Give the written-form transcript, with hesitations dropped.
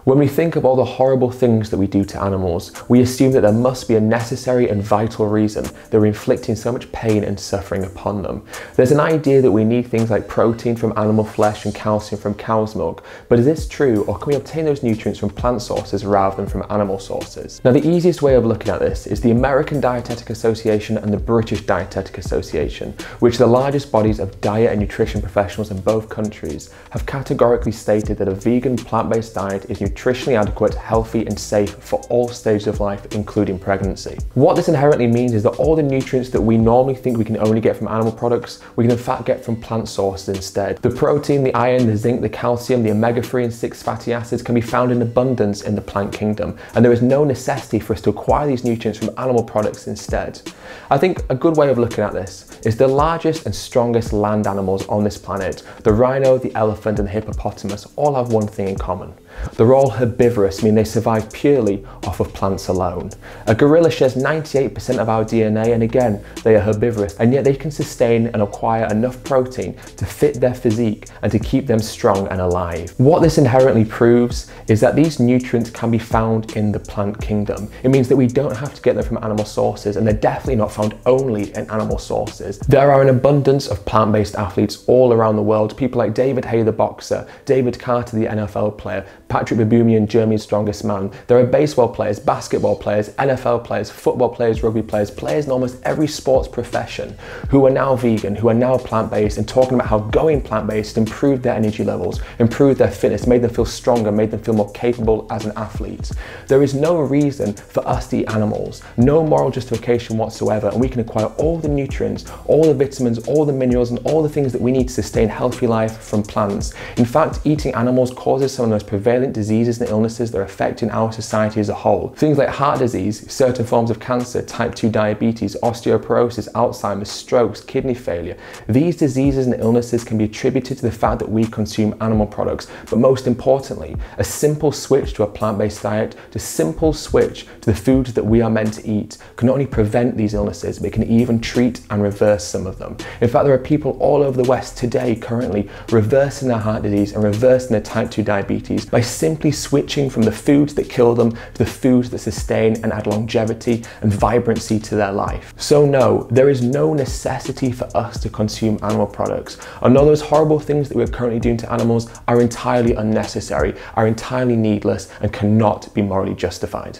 When we think of all the horrible things that we do to animals, we assume that there must be a necessary and vital reason that we're inflicting so much pain and suffering upon them. There's an idea that we need things like protein from animal flesh and calcium from cow's milk, but is this true, or can we obtain those nutrients from plant sources rather than from animal sources? Now, the easiest way of looking at this is the American Dietetic Association and the British Dietetic Association, which are the largest bodies of diet and nutrition professionals in both countries, have categorically stated that a vegan plant-based diet is nutritionally adequate, healthy and safe for all stages of life, including pregnancy. What this inherently means is that all the nutrients that we normally think we can only get from animal products, we can in fact get from plant sources instead. The protein, the iron, the zinc, the calcium, the omega-3 and 6 fatty acids can be found in abundance in the plant kingdom, and there is no necessity for us to acquire these nutrients from animal products instead. I think a good way of looking at this is the largest and strongest land animals on this planet, the rhino, the elephant and the hippopotamus, all have one thing in common. They're all herbivorous, meaning they survive purely off of plants alone. A gorilla shares 98% of our DNA, and again, they are herbivorous, and yet they can sustain and acquire enough protein to fit their physique and to keep them strong and alive. What this inherently proves is that these nutrients can be found in the plant kingdom. It means that we don't have to get them from animal sources, and they're definitely not found only in animal sources. There are an abundance of plant-based athletes all around the world, people like David Hay, the boxer, David Carter, the NFL player, Patrick Baboumian, Germany's strongest man. There are baseball players, basketball players, NFL players, football players, rugby players, players in almost every sports profession who are now vegan, who are now plant-based, and talking about how going plant-based improved their energy levels, improved their fitness, made them feel stronger, made them feel more capable as an athlete. There is no reason for us to eat animals, no moral justification whatsoever, and we can acquire all the nutrients, all the vitamins, all the minerals, and all the things that we need to sustain healthy life from plants. In fact, eating animals causes some of the most prevalent diseases and illnesses that are affecting our society as a whole. Things like heart disease, certain forms of cancer, type 2 diabetes, osteoporosis, Alzheimer's, strokes, kidney failure. These diseases and illnesses can be attributed to the fact that we consume animal products, but most importantly, a simple switch to a plant-based diet, a simple switch to the foods that we are meant to eat can not only prevent these illnesses, but it can even treat and reverse some of them. In fact, there are people all over the West today currently reversing their heart disease and reversing their type 2 diabetes by simply switching from the foods that kill them to the foods that sustain and add longevity and vibrancy to their life. So no, there is no necessity for us to consume animal products. And all those horrible things that we're currently doing to animals are entirely unnecessary, are entirely needless, and cannot be morally justified.